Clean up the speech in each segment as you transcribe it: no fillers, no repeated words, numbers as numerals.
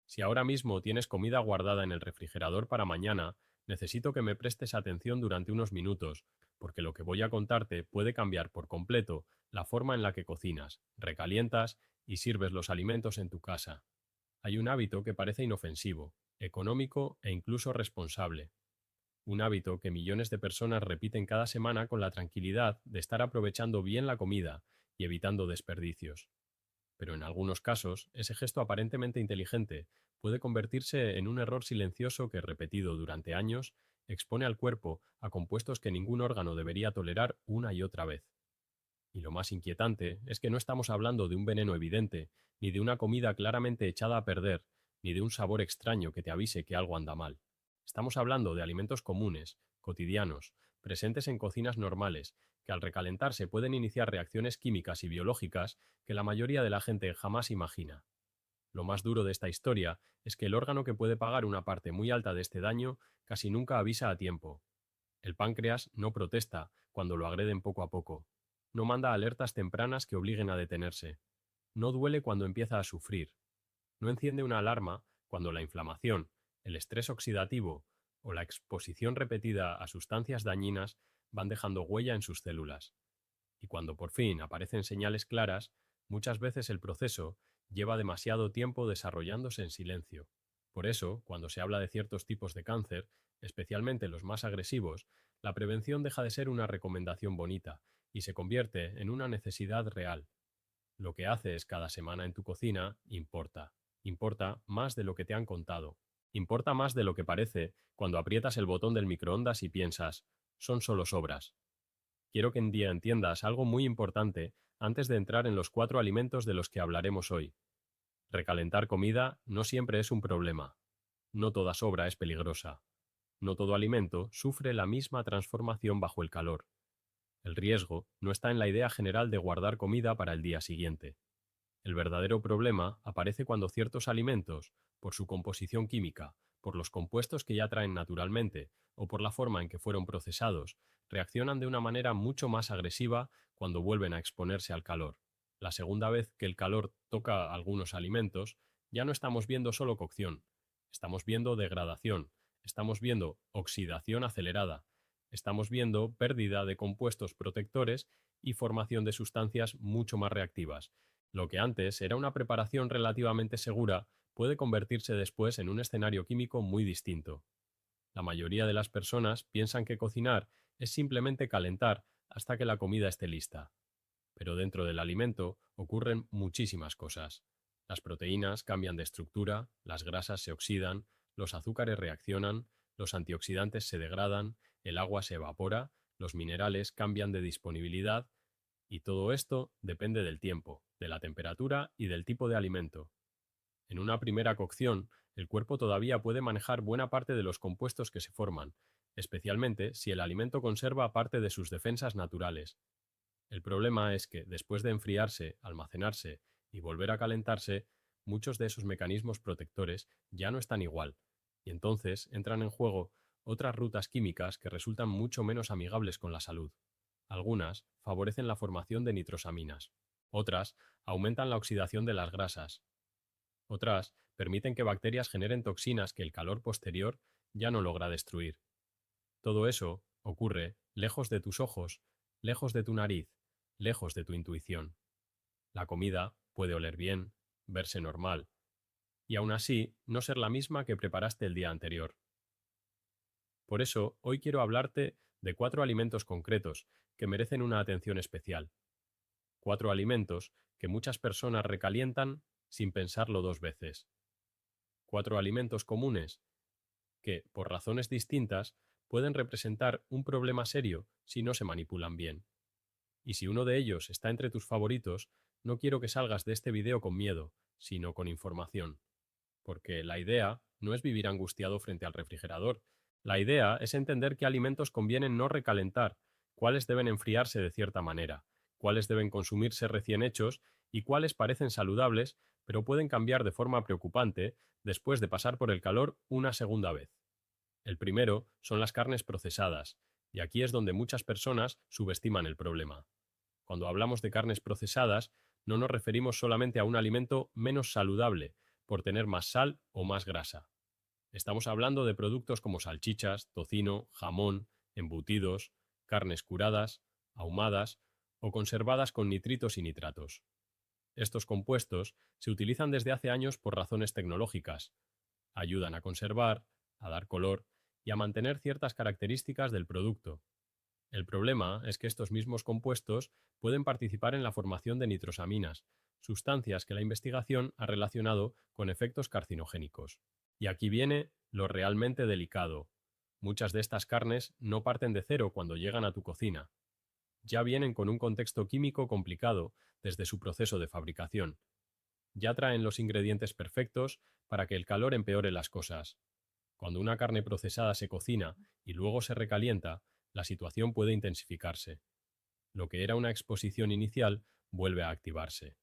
Si ahora mismo tienes comida guardada en el refrigerador para mañana, necesito que me prestes atención durante unos minutos, porque lo que voy a contarte puede cambiar por completo la forma en la que cocinas, recalientas y sirves los alimentos en tu casa. Hay un hábito que parece inofensivo, económico e incluso responsable. Un hábito que millones de personas repiten cada semana con la tranquilidad de estar aprovechando bien la comida y evitando desperdicios. Pero en algunos casos, ese gesto aparentemente inteligente puede convertirse en un error silencioso que, repetido durante años, expone al cuerpo a compuestos que ningún órgano debería tolerar una y otra vez. Y lo más inquietante es que no estamos hablando de un veneno evidente, ni de una comida claramente echada a perder, ni de un sabor extraño que te avise que algo anda mal. Estamos hablando de alimentos comunes, cotidianos, presentes en cocinas normales, que al recalentarse pueden iniciar reacciones químicas y biológicas que la mayoría de la gente jamás imagina. Lo más duro de esta historia es que el órgano que puede pagar una parte muy alta de este daño casi nunca avisa a tiempo. El páncreas no protesta cuando lo agreden poco a poco. No manda alertas tempranas que obliguen a detenerse. No duele cuando empieza a sufrir. No enciende una alarma cuando la inflamación, el estrés oxidativo o la exposición repetida a sustancias dañinas van dejando huella en sus células. Y cuando por fin aparecen señales claras, muchas veces el proceso lleva demasiado tiempo desarrollándose en silencio. Por eso, cuando se habla de ciertos tipos de cáncer, especialmente los más agresivos, la prevención deja de ser una recomendación bonita y se convierte en una necesidad real. Lo que haces cada semana en tu cocina importa. Importa más de lo que te han contado. Importa más de lo que parece cuando aprietas el botón del microondas y piensas, son solo sobras. Quiero que en día entiendas algo muy importante antes de entrar en los 4 alimentos de los que hablaremos hoy. Recalentar comida no siempre es un problema. No toda sobra es peligrosa. No todo alimento sufre la misma transformación bajo el calor. El riesgo no está en la idea general de guardar comida para el día siguiente. El verdadero problema aparece cuando ciertos alimentos, por su composición química, por los compuestos que ya traen naturalmente o por la forma en que fueron procesados, reaccionan de una manera mucho más agresiva cuando vuelven a exponerse al calor. La segunda vez que el calor toca algunos alimentos, ya no estamos viendo solo cocción, estamos viendo degradación, estamos viendo oxidación acelerada, estamos viendo pérdida de compuestos protectores y formación de sustancias mucho más reactivas. Lo que antes era una preparación relativamente segura puede convertirse después en un escenario químico muy distinto. La mayoría de las personas piensan que cocinar es simplemente calentar hasta que la comida esté lista. Pero dentro del alimento ocurren muchísimas cosas. Las proteínas cambian de estructura, las grasas se oxidan, los azúcares reaccionan, los antioxidantes se degradan, el agua se evapora, los minerales cambian de disponibilidad y todo esto depende del tiempo, de la temperatura y del tipo de alimento. En una primera cocción, el cuerpo todavía puede manejar buena parte de los compuestos que se forman, especialmente si el alimento conserva parte de sus defensas naturales. El problema es que, después de enfriarse, almacenarse y volver a calentarse, muchos de esos mecanismos protectores ya no están igual, y entonces entran en juego otras rutas químicas que resultan mucho menos amigables con la salud. Algunas favorecen la formación de nitrosaminas, otras aumentan la oxidación de las grasas, otras permiten que bacterias generen toxinas que el calor posterior ya no logra destruir. Todo eso ocurre lejos de tus ojos, lejos de tu nariz, lejos de tu intuición. La comida puede oler bien, verse normal, y aún así no ser la misma que preparaste el día anterior. Por eso, hoy quiero hablarte de 4 alimentos concretos que merecen una atención especial. 4 alimentos que muchas personas recalientan sin pensarlo 2 veces. 4 alimentos comunes que, por razones distintas, pueden representar un problema serio si no se manipulan bien. Y si uno de ellos está entre tus favoritos, no quiero que salgas de este video con miedo, sino con información. Porque la idea no es vivir angustiado frente al refrigerador. La idea es entender qué alimentos convienen no recalentar, cuáles deben enfriarse de cierta manera, cuáles deben consumirse recién hechos y cuáles parecen saludables, pero pueden cambiar de forma preocupante después de pasar por el calor una segunda vez. El primero son las carnes procesadas, y aquí es donde muchas personas subestiman el problema. Cuando hablamos de carnes procesadas, no nos referimos solamente a un alimento menos saludable, por tener más sal o más grasa. Estamos hablando de productos como salchichas, tocino, jamón, embutidos, carnes curadas, ahumadas o conservadas con nitritos y nitratos. Estos compuestos se utilizan desde hace años por razones tecnológicas. Ayudan a conservar, a dar color y a mantener ciertas características del producto. El problema es que estos mismos compuestos pueden participar en la formación de nitrosaminas, sustancias que la investigación ha relacionado con efectos carcinogénicos. Y aquí viene lo realmente delicado. Muchas de estas carnes no parten de cero cuando llegan a tu cocina. Ya vienen con un contexto químico complicado desde su proceso de fabricación. Ya traen los ingredientes perfectos para que el calor empeore las cosas. Cuando una carne procesada se cocina y luego se recalienta, la situación puede intensificarse. Lo que era una exposición inicial vuelve a activarse.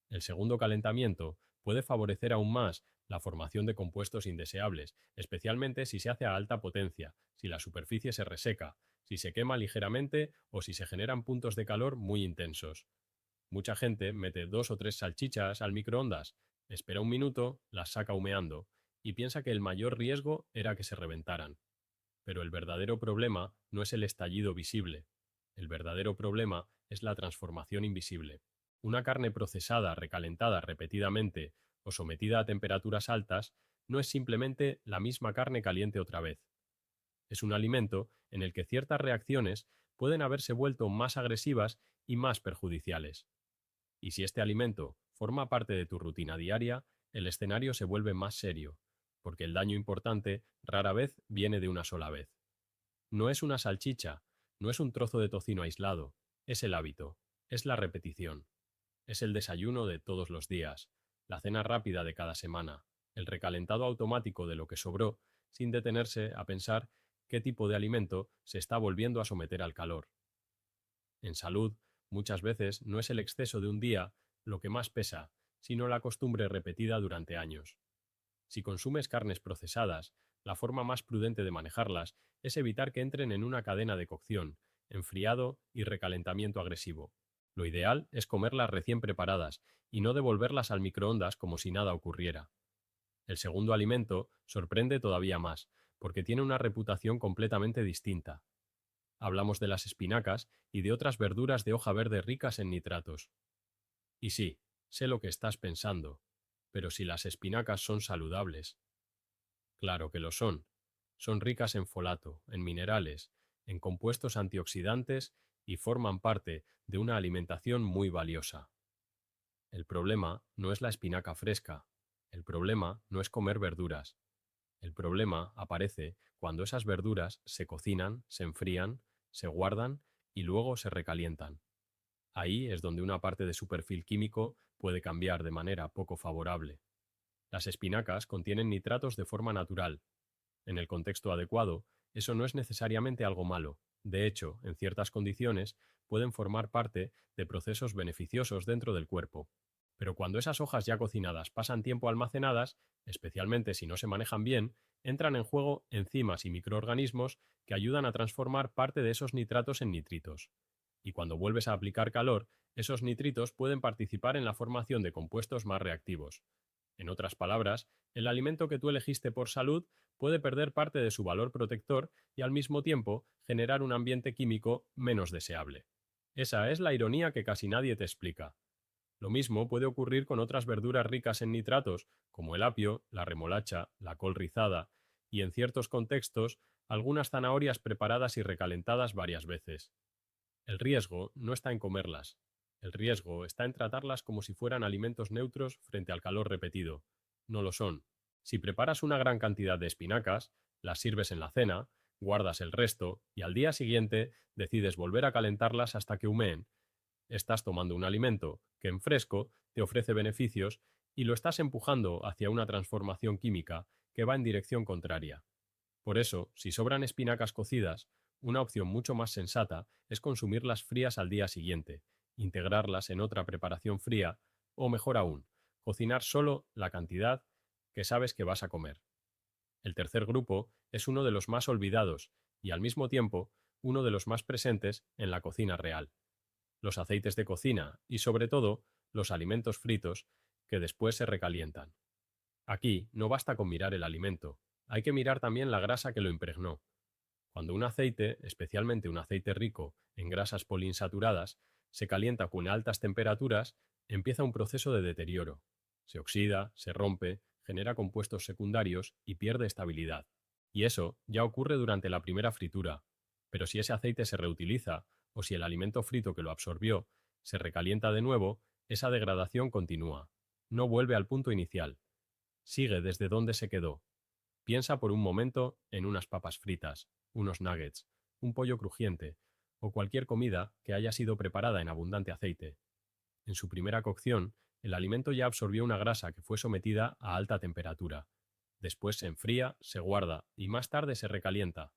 El segundo calentamiento puede favorecer aún más la formación de compuestos indeseables, especialmente si se hace a alta potencia, si la superficie se reseca, si se quema ligeramente o si se generan puntos de calor muy intensos. Mucha gente mete 2 o 3 salchichas al microondas, espera un minuto, las saca humeando y piensa que el mayor riesgo era que se reventaran. Pero el verdadero problema no es el estallido visible. El verdadero problema es la transformación invisible. Una carne procesada, recalentada repetidamente o sometida a temperaturas altas no es simplemente la misma carne caliente otra vez. Es un alimento en el que ciertas reacciones pueden haberse vuelto más agresivas y más perjudiciales. Y si este alimento forma parte de tu rutina diaria, el escenario se vuelve más serio, porque el daño importante rara vez viene de una sola vez. No es una salchicha, no es un trozo de tocino aislado, es el hábito, es la repetición, es el desayuno de todos los días, la cena rápida de cada semana, el recalentado automático de lo que sobró, sin detenerse a pensar qué tipo de alimento se está volviendo a someter al calor. En salud, muchas veces no es el exceso de un día lo que más pesa, sino la costumbre repetida durante años. Si consumes carnes procesadas, la forma más prudente de manejarlas es evitar que entren en una cadena de cocción, enfriado y recalentamiento agresivo. Lo ideal es comerlas recién preparadas y no devolverlas al microondas como si nada ocurriera. El segundo alimento sorprende todavía más, porque tiene una reputación completamente distinta. Hablamos de las espinacas y de otras verduras de hoja verde ricas en nitratos. Y sí, sé lo que estás pensando, pero si las espinacas son saludables. Claro que lo son. Son ricas en folato, en minerales, en compuestos antioxidantes y forman parte de una alimentación muy valiosa. El problema no es la espinaca fresca. El problema no es comer verduras. El problema aparece cuando esas verduras se cocinan, se enfrían, se guardan y luego se recalientan. Ahí es donde una parte de su perfil químico puede cambiar de manera poco favorable. Las espinacas contienen nitratos de forma natural. En el contexto adecuado, eso no es necesariamente algo malo. De hecho, en ciertas condiciones, pueden formar parte de procesos beneficiosos dentro del cuerpo. Pero cuando esas hojas ya cocinadas pasan tiempo almacenadas, especialmente si no se manejan bien, entran en juego enzimas y microorganismos que ayudan a transformar parte de esos nitratos en nitritos. Y cuando vuelves a aplicar calor, esos nitritos pueden participar en la formación de compuestos más reactivos. En otras palabras, el alimento que tú elegiste por salud puede perder parte de su valor protector y al mismo tiempo generar un ambiente químico menos deseable. Esa es la ironía que casi nadie te explica. Lo mismo puede ocurrir con otras verduras ricas en nitratos, como el apio, la remolacha, la col rizada y, en ciertos contextos, algunas zanahorias preparadas y recalentadas varias veces. El riesgo no está en comerlas. El riesgo está en tratarlas como si fueran alimentos neutros frente al calor repetido. No lo son. Si preparas una gran cantidad de espinacas, las sirves en la cena, guardas el resto y al día siguiente decides volver a calentarlas hasta que humeen, estás tomando un alimento que en fresco te ofrece beneficios y lo estás empujando hacia una transformación química que va en dirección contraria. Por eso, si sobran espinacas cocidas, una opción mucho más sensata es consumirlas frías al día siguiente, integrarlas en otra preparación fría o, mejor aún, cocinar solo la cantidad que sabes que vas a comer. El tercer grupo es uno de los más olvidados y, al mismo tiempo, uno de los más presentes en la cocina real: los aceites de cocina y, sobre todo, los alimentos fritos que después se recalientan. Aquí no basta con mirar el alimento, hay que mirar también la grasa que lo impregnó. Cuando un aceite, especialmente un aceite rico en grasas poliinsaturadas, se calienta con altas temperaturas, empieza un proceso de deterioro. Se oxida, se rompe, genera compuestos secundarios y pierde estabilidad. Y eso ya ocurre durante la primera fritura. Pero si ese aceite se reutiliza, o si el alimento frito que lo absorbió se recalienta de nuevo, esa degradación continúa. No vuelve al punto inicial. Sigue desde donde se quedó. Piensa por un momento en unas papas fritas, unos nuggets, un pollo crujiente o cualquier comida que haya sido preparada en abundante aceite. En su primera cocción, el alimento ya absorbió una grasa que fue sometida a alta temperatura. Después se enfría, se guarda y más tarde se recalienta.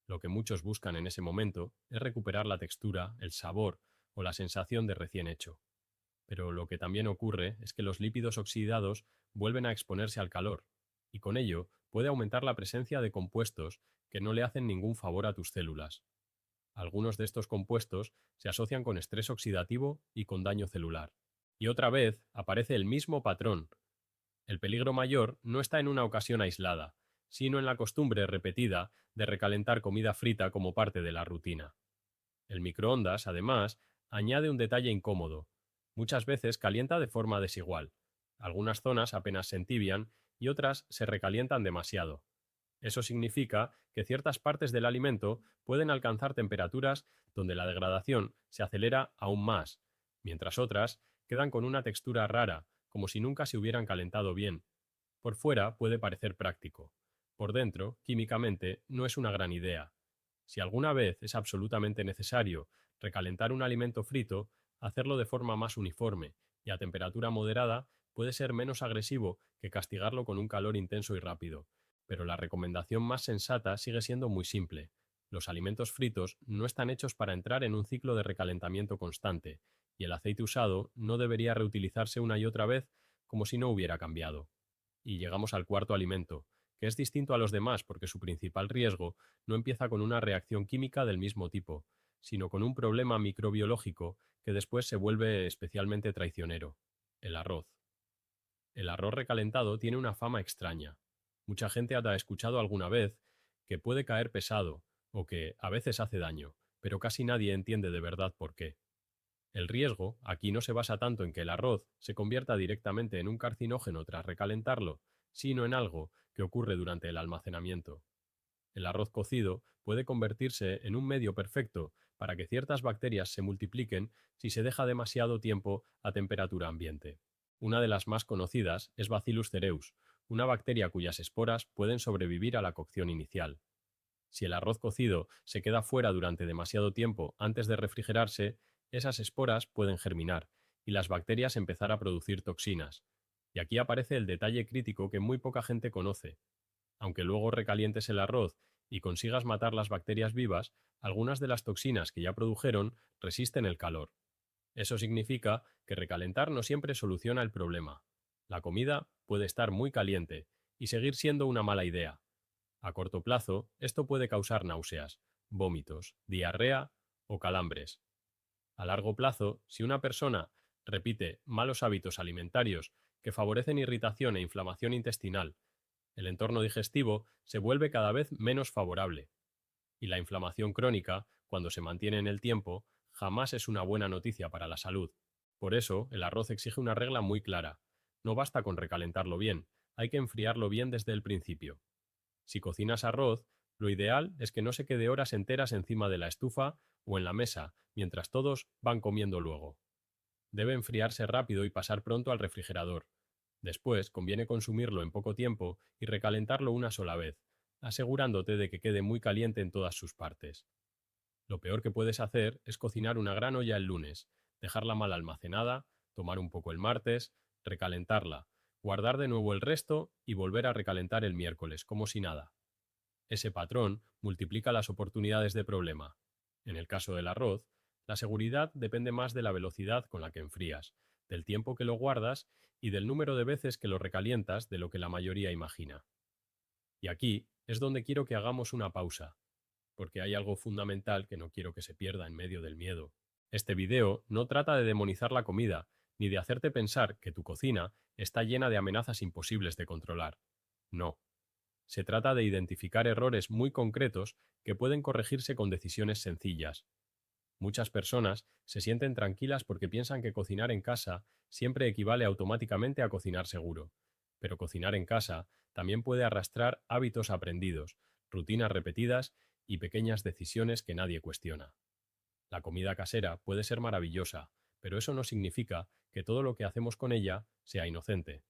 Lo que muchos buscan en ese momento es recuperar la textura, el sabor o la sensación de recién hecho. Pero lo que también ocurre es que los lípidos oxidados vuelven a exponerse al calor, y con ello puede aumentar la presencia de compuestos que no le hacen ningún favor a tus células. Algunos de estos compuestos se asocian con estrés oxidativo y con daño celular. Y otra vez aparece el mismo patrón. El peligro mayor no está en una ocasión aislada, sino en la costumbre repetida de recalentar comida frita como parte de la rutina. El microondas, además, añade un detalle incómodo. Muchas veces calienta de forma desigual. Algunas zonas apenas se entibian y otras se recalientan demasiado. Eso significa que ciertas partes del alimento pueden alcanzar temperaturas donde la degradación se acelera aún más, mientras otras quedan con una textura rara, como si nunca se hubieran calentado bien. Por fuera puede parecer práctico. Por dentro, químicamente, no es una gran idea. Si alguna vez es absolutamente necesario recalentar un alimento frito, hacerlo de forma más uniforme y a temperatura moderada puede ser menos agresivo que castigarlo con un calor intenso y rápido. Pero la recomendación más sensata sigue siendo muy simple. Los alimentos fritos no están hechos para entrar en un ciclo de recalentamiento constante, y el aceite usado no debería reutilizarse una y otra vez como si no hubiera cambiado. Y llegamos al cuarto alimento, que es distinto a los demás porque su principal riesgo no empieza con una reacción química del mismo tipo, sino con un problema microbiológico que después se vuelve especialmente traicionero: el arroz. El arroz recalentado tiene una fama extraña. Mucha gente ha escuchado alguna vez que puede caer pesado o que a veces hace daño, pero casi nadie entiende de verdad por qué. El riesgo aquí no se basa tanto en que el arroz se convierta directamente en un carcinógeno tras recalentarlo, sino en algo que ocurre durante el almacenamiento. El arroz cocido puede convertirse en un medio perfecto para que ciertas bacterias se multipliquen si se deja demasiado tiempo a temperatura ambiente. Una de las más conocidas es Bacillus cereus, una bacteria cuyas esporas pueden sobrevivir a la cocción inicial. Si el arroz cocido se queda fuera durante demasiado tiempo antes de refrigerarse, esas esporas pueden germinar y las bacterias empezar a producir toxinas. Y aquí aparece el detalle crítico que muy poca gente conoce. Aunque luego recalientes el arroz y consigas matar las bacterias vivas, algunas de las toxinas que ya produjeron resisten el calor. Eso significa que recalentar no siempre soluciona el problema. La comida puede estar muy caliente y seguir siendo una mala idea. A corto plazo, esto puede causar náuseas, vómitos, diarrea o calambres. A largo plazo, si una persona repite malos hábitos alimentarios que favorecen irritación e inflamación intestinal, el entorno digestivo se vuelve cada vez menos favorable. Y la inflamación crónica, cuando se mantiene en el tiempo, jamás es una buena noticia para la salud. Por eso, el arroz exige una regla muy clara. No basta con recalentarlo bien, hay que enfriarlo bien desde el principio. Si cocinas arroz, lo ideal es que no se quede horas enteras encima de la estufa o en la mesa, mientras todos van comiendo luego. Debe enfriarse rápido y pasar pronto al refrigerador. Después conviene consumirlo en poco tiempo y recalentarlo una sola vez, asegurándote de que quede muy caliente en todas sus partes. Lo peor que puedes hacer es cocinar una gran olla el lunes, dejarla mal almacenada, tomar un poco el martes, recalentarla, guardar de nuevo el resto y volver a recalentar el miércoles, como si nada. Ese patrón multiplica las oportunidades de problema. En el caso del arroz, la seguridad depende más de la velocidad con la que enfrías, del tiempo que lo guardas y del número de veces que lo recalientas de lo que la mayoría imagina. Y aquí es donde quiero que hagamos una pausa, porque hay algo fundamental que no quiero que se pierda en medio del miedo. Este video no trata de demonizar la comida, ni de hacerte pensar que tu cocina está llena de amenazas imposibles de controlar. No. Se trata de identificar errores muy concretos que pueden corregirse con decisiones sencillas. Muchas personas se sienten tranquilas porque piensan que cocinar en casa siempre equivale automáticamente a cocinar seguro. Pero cocinar en casa también puede arrastrar hábitos aprendidos, rutinas repetidas y pequeñas decisiones que nadie cuestiona. La comida casera puede ser maravillosa, pero eso no significa que todo lo que hacemos con ella sea inocente.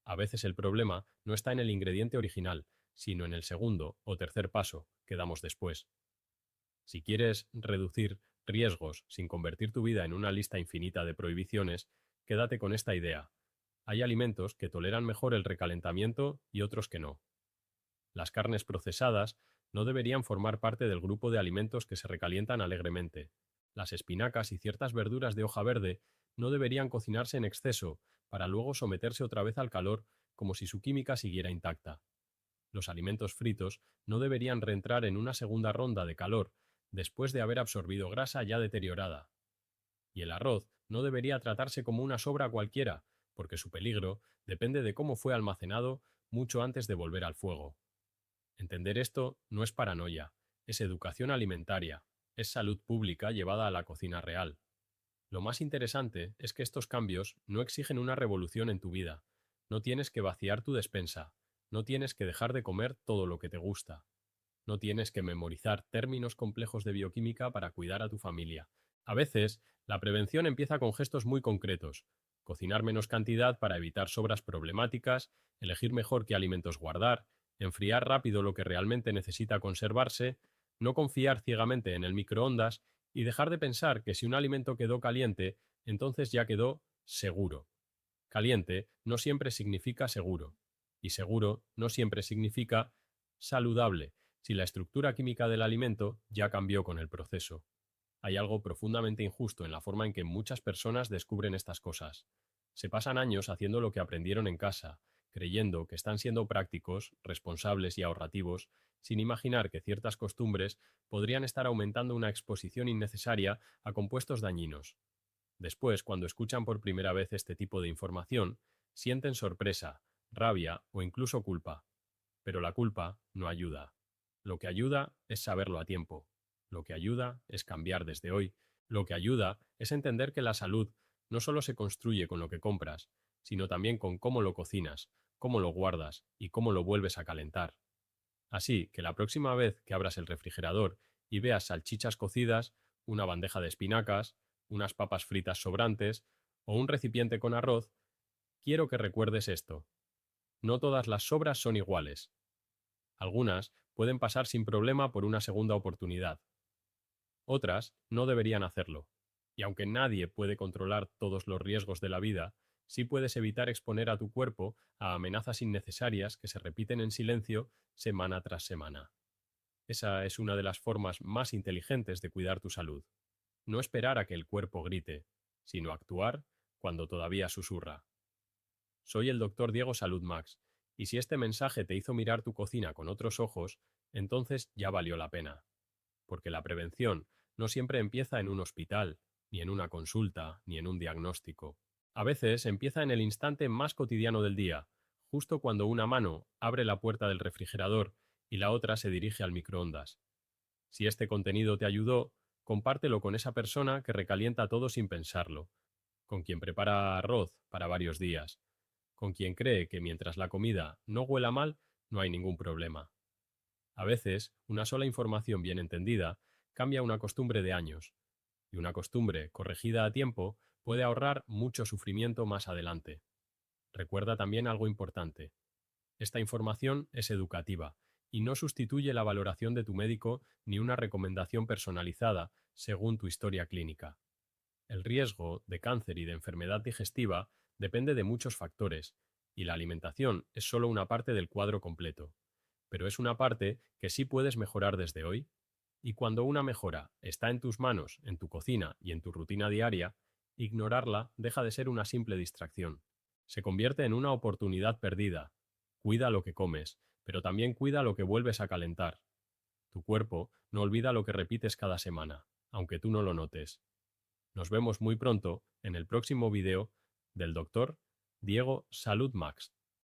A veces el problema no está en el ingrediente original, sino en el segundo o tercer paso que damos después. Si quieres reducir riesgos sin convertir tu vida en una lista infinita de prohibiciones, quédate con esta idea. Hay alimentos que toleran mejor el recalentamiento y otros que no. Las carnes procesadas no deberían formar parte del grupo de alimentos que se recalientan alegremente. Las espinacas y ciertas verduras de hoja verde no deberían cocinarse en exceso para luego someterse otra vez al calor como si su química siguiera intacta. Los alimentos fritos no deberían reentrar en una segunda ronda de calor después de haber absorbido grasa ya deteriorada. Y el arroz no debería tratarse como una sobra cualquiera, porque su peligro depende de cómo fue almacenado mucho antes de volver al fuego. Entender esto no es paranoia, es educación alimentaria, es salud pública llevada a la cocina real. Lo más interesante es que estos cambios no exigen una revolución en tu vida. No tienes que vaciar tu despensa, no tienes que dejar de comer todo lo que te gusta, no tienes que memorizar términos complejos de bioquímica para cuidar a tu familia. A veces, la prevención empieza con gestos muy concretos. Cocinar menos cantidad para evitar sobras problemáticas, elegir mejor qué alimentos guardar, enfriar rápido lo que realmente necesita conservarse, no confiar ciegamente en el microondas y dejar de pensar que si un alimento quedó caliente, entonces ya quedó seguro. Caliente no siempre significa seguro, y seguro no siempre significa saludable, si la estructura química del alimento ya cambió con el proceso. Hay algo profundamente injusto en la forma en que muchas personas descubren estas cosas. Se pasan años haciendo lo que aprendieron en casa, creyendo que están siendo prácticos, responsables y ahorrativos, sin imaginar que ciertas costumbres podrían estar aumentando una exposición innecesaria a compuestos dañinos. Después, cuando escuchan por primera vez este tipo de información, sienten sorpresa, rabia o incluso culpa. Pero la culpa no ayuda. Lo que ayuda es saberlo a tiempo. Lo que ayuda es cambiar desde hoy. Lo que ayuda es entender que la salud no solo se construye con lo que compras, sino también con cómo lo cocinas, cómo lo guardas y cómo lo vuelves a calentar. Así que la próxima vez que abras el refrigerador y veas salchichas cocidas, una bandeja de espinacas, unas papas fritas sobrantes o un recipiente con arroz, quiero que recuerdes esto. No todas las sobras son iguales. Algunas pueden pasar sin problema por una segunda oportunidad. Otras no deberían hacerlo. Y aunque nadie puede controlar todos los riesgos de la vida, sí puedes evitar exponer a tu cuerpo a amenazas innecesarias que se repiten en silencio semana tras semana. Esa es una de las formas más inteligentes de cuidar tu salud. No esperar a que el cuerpo grite, sino actuar cuando todavía susurra. Soy el doctor Diego Salud Max, y si este mensaje te hizo mirar tu cocina con otros ojos, entonces ya valió la pena. Porque la prevención no siempre empieza en un hospital, ni en una consulta, ni en un diagnóstico. A veces empieza en el instante más cotidiano del día, justo cuando una mano abre la puerta del refrigerador y la otra se dirige al microondas. Si este contenido te ayudó, compártelo con esa persona que recalienta todo sin pensarlo, con quien prepara arroz para varios días, con quien cree que mientras la comida no huela mal, no hay ningún problema. A veces, una sola información bien entendida cambia una costumbre de años, y una costumbre corregida a tiempo puede ahorrar mucho sufrimiento más adelante. Recuerda también algo importante. Esta información es educativa y no sustituye la valoración de tu médico ni una recomendación personalizada según tu historia clínica. El riesgo de cáncer y de enfermedad digestiva depende de muchos factores, y la alimentación es solo una parte del cuadro completo. Pero es una parte que sí puedes mejorar desde hoy. Y cuando una mejora está en tus manos, en tu cocina y en tu rutina diaria, ignorarla deja de ser una simple distracción. Se convierte en una oportunidad perdida. Cuida lo que comes, pero también cuida lo que vuelves a calentar. Tu cuerpo no olvida lo que repites cada semana, aunque tú no lo notes. Nos vemos muy pronto en el próximo video del doctor Diego Salud Max.